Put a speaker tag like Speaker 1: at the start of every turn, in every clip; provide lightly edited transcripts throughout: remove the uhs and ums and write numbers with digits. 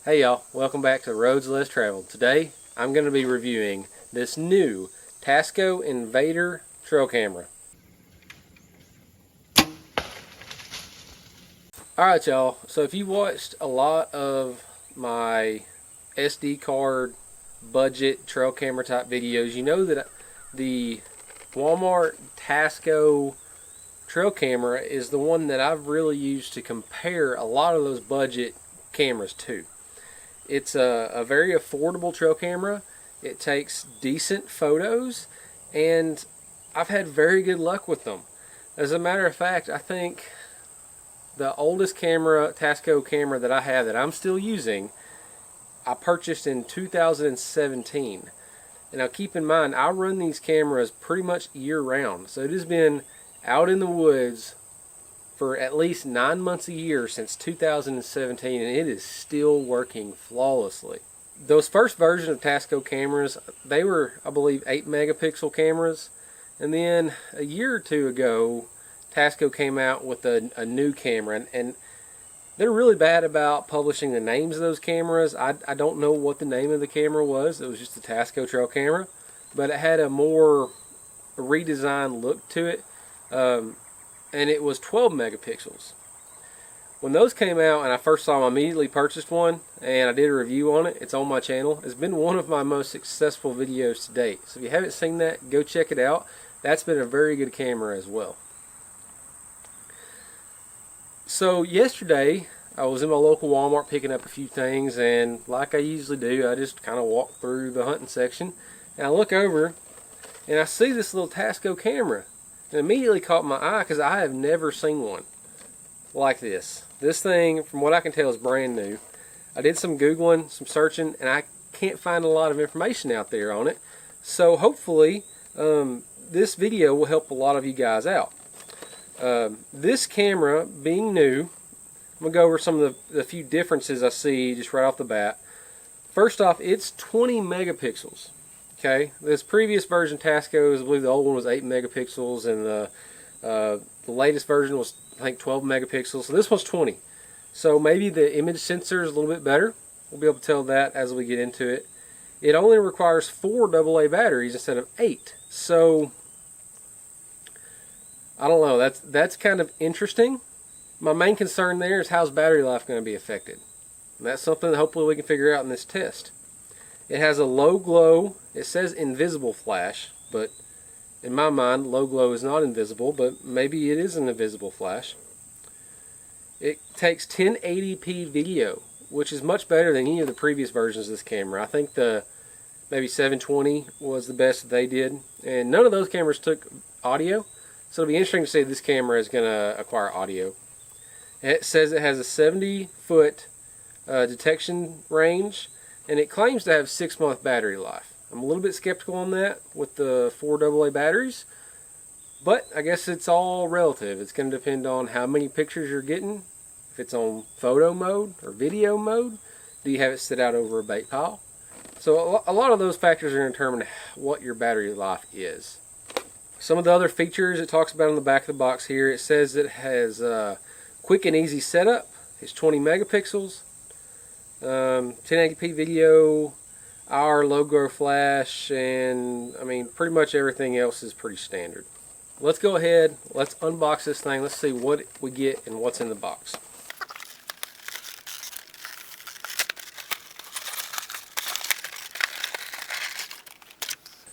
Speaker 1: Hey y'all, welcome back to Roads Less Traveled. Today I'm going to be reviewing this new Tasco Invader Trail Camera. Alright y'all, so if you watched a lot of my SD card budget trail camera type videos, you know that the Walmart Tasco trail camera is the one that I've really used to compare a lot of those budget cameras to. It's a very affordable trail camera. It takes decent photos, and I've had very good luck with them. As a matter of fact, I think the oldest camera, Tasco camera that I have that I'm still using, I purchased in 2017. And now keep in mind, I run these cameras pretty much year round. So it has been out in the woods for at least 9 months a year since 2017, and it is still working flawlessly. Those first versions of Tasco cameras, they were, I believe, 8 megapixel cameras, and then a year or two ago Tasco came out with a new camera, and they're really bad about publishing the names of those cameras. I don't know what the name of the camera was. It was just a Tasco trail camera, but it had a more redesigned look to it. And it was 12 megapixels. When those came out and I first saw them, I immediately purchased one and I did a review on it. It's on my channel. It's been one of my most successful videos to date. So if you haven't seen that, go check it out. That's been a very good camera as well. So yesterday I was in my local Walmart picking up a few things, and like I usually do, I just kind of walk through the hunting section and I look over and I see this little Tasco camera. It immediately caught my eye because I have never seen one like this. This thing, from what I can tell, is brand new. I did some Googling, some searching, and I can't find a lot of information out there on it. So hopefully this video will help a lot of you guys out. This camera, being new, I'm going to go over some of the few differences I see just right off the bat. First off, it's 20 megapixels. Okay, this previous version Tasco, I believe the old one was 8 megapixels, and the latest version was, I think, 12 megapixels. So this one's 20. So maybe the image sensor is a little bit better. We'll be able to tell that as we get into it. It only requires 4 AA batteries instead of 8. So I don't know. That's kind of interesting. My main concern there is how's battery life going to be affected. And that's something that hopefully we can figure out in this test. It has a low glow. It says invisible flash, but in my mind, low glow is not invisible, but maybe it is an invisible flash. It takes 1080p video, which is much better than any of the previous versions of this camera. I think the maybe 720 was the best that they did, and none of those cameras took audio, so it'll be interesting to see if this camera is going to acquire audio. It says it has a 70-foot detection range, and it claims to have 6-month battery life. I'm a little bit skeptical on that with the 4 AA batteries, but I guess it's all relative. It's going to depend on how many pictures you're getting, if it's on photo mode or video mode. Do you have it sit out over a bait pile? So a lot of those factors are going to determine what your battery life is. Some of the other features it talks about on the back of the box here, it says it has quick and easy setup. It's 20 megapixels. 1080p video, our low glow flash, and I mean pretty much everything else is pretty standard. Let's go ahead, let's unbox this thing, let's see what we get and what's in the box.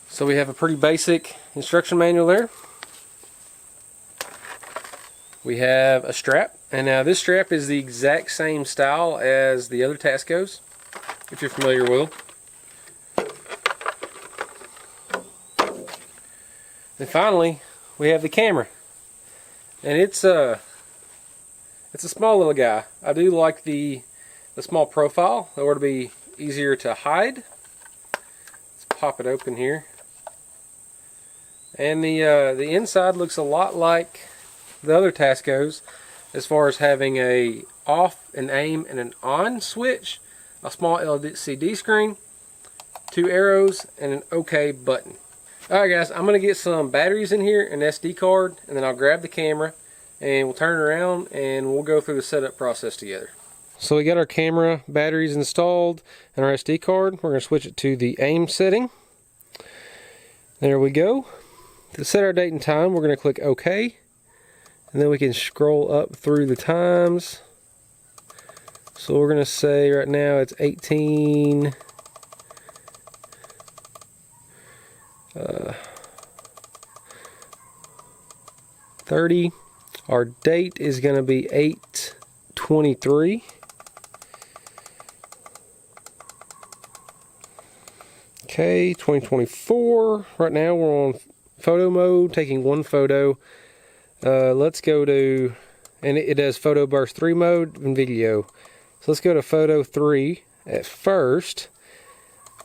Speaker 1: So we have a pretty basic instruction manual there. We have a strap, and now this strap is the exact same style as the other Tascos, if you're familiar with them. And finally, we have the camera, and it's a small little guy. I do like the small profile. It ought to be easier to hide. Let's pop it open here, and the inside looks a lot like the other Tascos as far as having a off, an aim, and an on switch, a small LCD screen, 2 arrows, and an OK button. Alright guys, I'm going to get some batteries in here, an SD card, and then I'll grab the camera and we'll turn it around and we'll go through the setup process together. So we got our camera batteries installed and our SD card. We're going to switch it to the aim setting. There we go. To set our date and time, we're going to click OK. And then we can scroll up through the times. So we're going to say right now it's 30. Our date is going to be 8/23. Okay, 2024. Right now we're on photo mode, taking one photo. Let's go to, and it does photo burst 3 mode and video. So let's go to photo 3 at first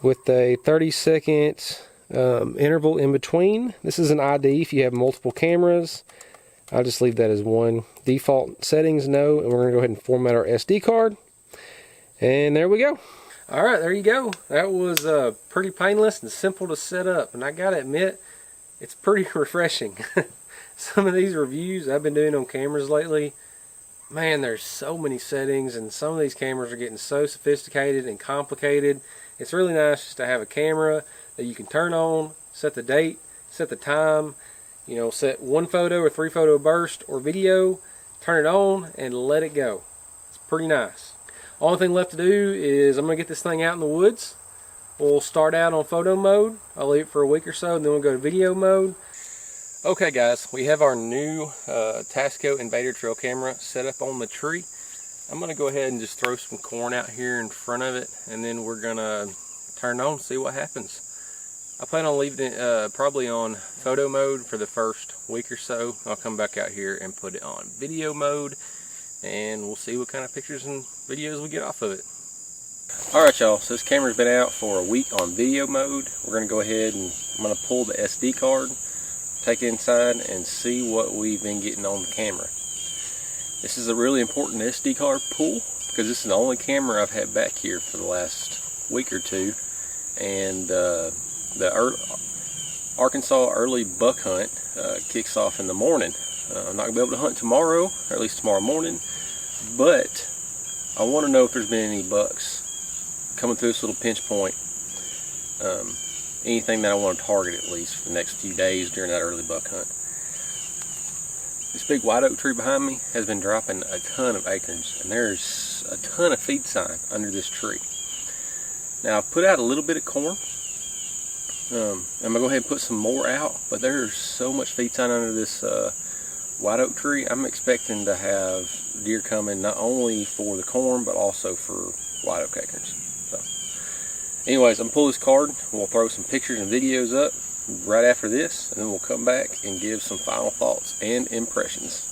Speaker 1: with a 30-second interval in between. This is an ID if you have multiple cameras. I'll just leave that as one. Default settings, no, and we're going to go ahead and format our SD card. And there we go. Alright, there you go. That was pretty painless and simple to set up. And I gotta admit, it's pretty refreshing. Some of these reviews I've been doing on cameras lately, man, there's so many settings, and some of these cameras are getting so sophisticated and complicated. It's really nice just to have a camera that you can turn on, set the date, set the time, you know, set 1 photo or 3 photo burst or video, turn it on, and let it go. It's pretty nice. Only thing left to do is I'm going to get this thing out in the woods. We'll start out on photo mode. I'll leave it for a week or so, and then we'll go to video mode. Okay guys, we have our new Tasco Invader Trail Camera set up on the tree. I'm going to go ahead and just throw some corn out here in front of it, and then we're going to turn it on and see what happens. I plan on leaving it probably on photo mode for the first week or so. I'll come back out here and put it on video mode, and we'll see what kind of pictures and videos we get off of it. Alright y'all, so this camera's been out for a week on video mode. We're going to go ahead and I'm going to pull the SD card, take it inside, and see what we've been getting on the camera. This is a really important SD card pull because this is the only camera I've had back here for the last week or two. And the Arkansas early buck hunt kicks off in the morning. I'm not going to be able to hunt tomorrow, or at least tomorrow morning, but I want to know if there's been any bucks coming through this little pinch point. Anything that I want to target at least for the next few days during that early buck hunt. This big white oak tree behind me has been dropping a ton of acorns, and there's a ton of feed sign under this tree. Now I've put out a little bit of corn. I'm going to go ahead and put some more out, but there's so much feed sign under this white oak tree. I'm expecting to have deer coming not only for the corn but also for white oak acorns. So anyways, I'm going to pull this card. We'll throw some pictures and videos up right after this, and then we'll come back and give some final thoughts and impressions.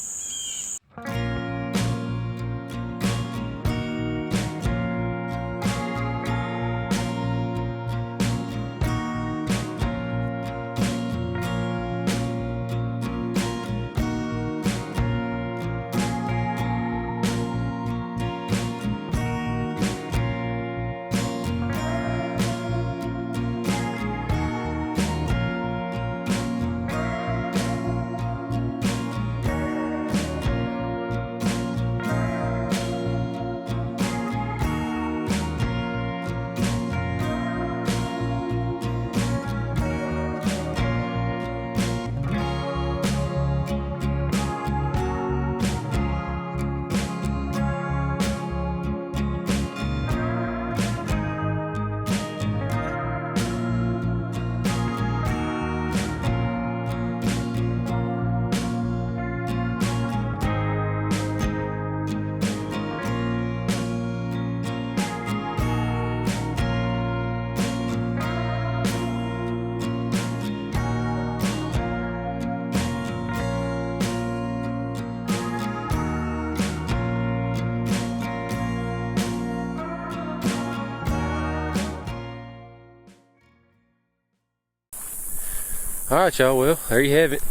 Speaker 1: Alright y'all, well, there you have it.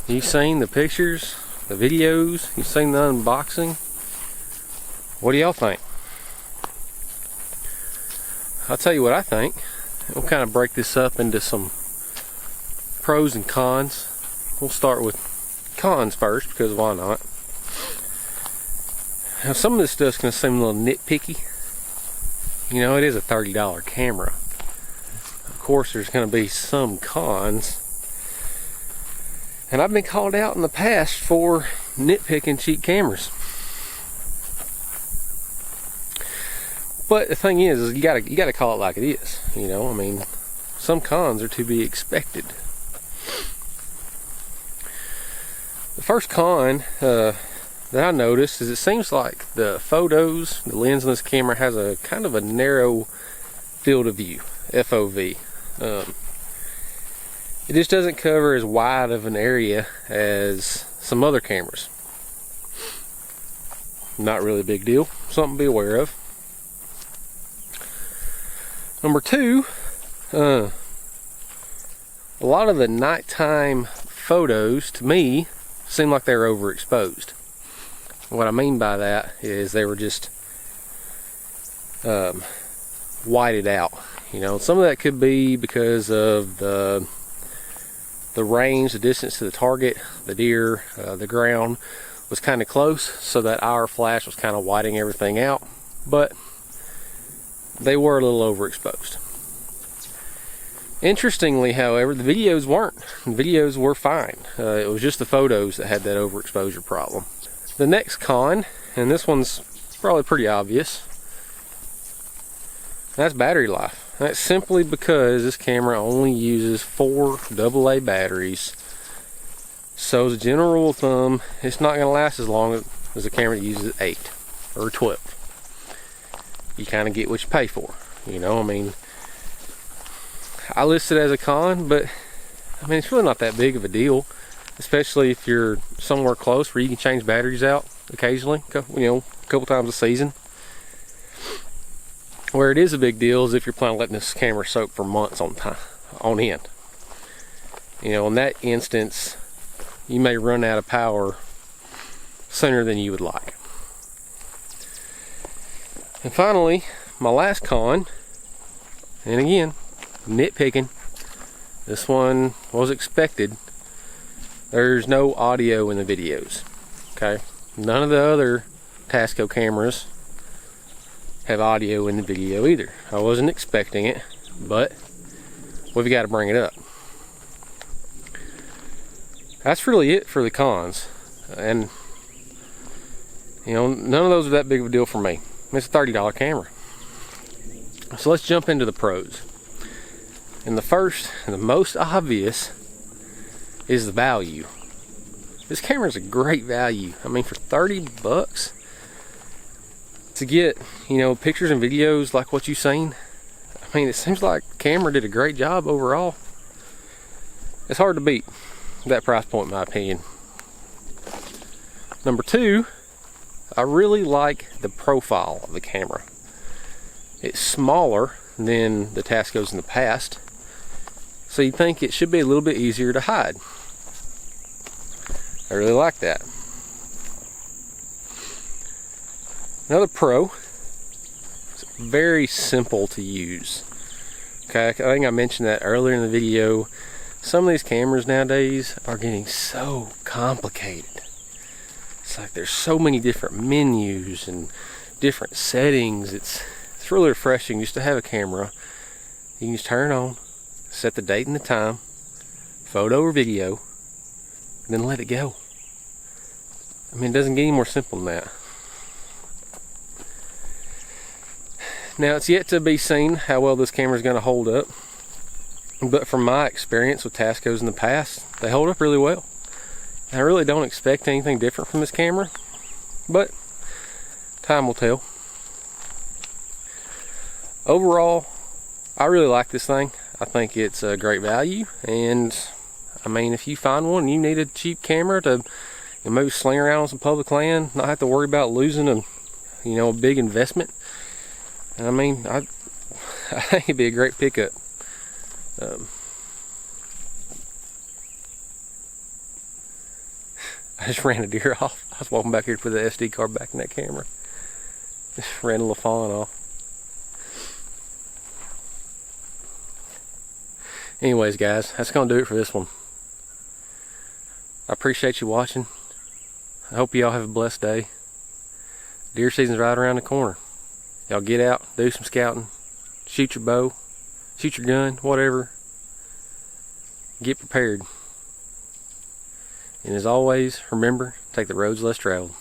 Speaker 1: You've seen the pictures, the videos, you've seen the unboxing. What do y'all think? I'll tell you what I think. We'll kind of break this up into some pros and cons. We'll start with cons first, because why not? Now some of this stuff's going to seem a little nitpicky. You know, it is a $30 camera. Of course, there's going to be some cons. And I've been called out in the past for nitpicking cheap cameras. But the thing is you gotta call it like it is. You know, I mean, some cons are to be expected. The first con that I noticed is it seems like the photos, the lens on this camera has a kind of a narrow field of view, FOV. It just doesn't cover as wide of an area as some other cameras. Not really a big deal, something to be aware of. Number two, a lot of the nighttime photos to me seem like they were overexposed. What I mean by that is they were just whited out. You know, some of that could be because of the range, the distance to the target, the deer, the ground was kind of close, so that our flash was kind of whiting everything out, but they were a little overexposed. Interestingly, however, the videos weren't. The videos were fine. It was just the photos that had that overexposure problem. The next con, and this one's probably pretty obvious, that's battery life. That's simply because this camera only uses 4 AA batteries. So as a general rule of thumb, it's not going to last as long as a camera that uses 8 or 12. You kind of get what you pay for. You know, I mean, I list it as a con, but I mean, it's really not that big of a deal, especially if you're somewhere close where you can change batteries out occasionally, you know, a couple times a season. Where it is a big deal is if you're planning on letting this camera soak for months on end. You know, in that instance, you may run out of power sooner than you would like. And finally, my last con, and again, nitpicking, this one was expected. There's no audio in the videos. Okay, none of the other Tasco cameras have audio in the video either. I wasn't expecting it, but we've got to bring it up. That's really it for the cons, and you know, none of those are that big of a deal for me. It's a $30 camera. So let's jump into the pros. And the first and the most obvious is the value. This camera is a great value. I mean, for 30 bucks to get, you know, pictures and videos like what you've seen, I mean, it seems like the camera did a great job overall. It's hard to beat that price point, in my opinion. Number two, I really like the profile of the camera. It's smaller than the Tascos in the past, so you'd think it should be a little bit easier to hide. I really like that. Another pro, it's very simple to use. Okay, I think I mentioned that earlier in the video. Some of these cameras nowadays are getting so complicated. It's like there's so many different menus and different settings. It's really refreshing just to have a camera you can just turn it on, set the date and the time, photo or video, and then let it go. I mean, it doesn't get any more simple than that. Now, it's yet to be seen how well this camera is going to hold up, but from my experience with Tascos in the past, they hold up really well. I really don't expect anything different from this camera, but time will tell. Overall, I really like this thing. I think it's a great value, and I mean, if you find one and you need a cheap camera to maybe sling around on some public land, not have to worry about losing a big investment, I mean, I think it'd be a great pickup. I just ran a deer off. I was walking back here to put the SD card back in that camera. Just ran a little fawn off. Anyways, guys, that's going to do it for this one. I appreciate you watching. I hope you all have a blessed day. Deer season's right around the corner. Y'all get out, do some scouting, shoot your bow, shoot your gun, whatever. Get prepared. And as always, remember, take the roads less traveled.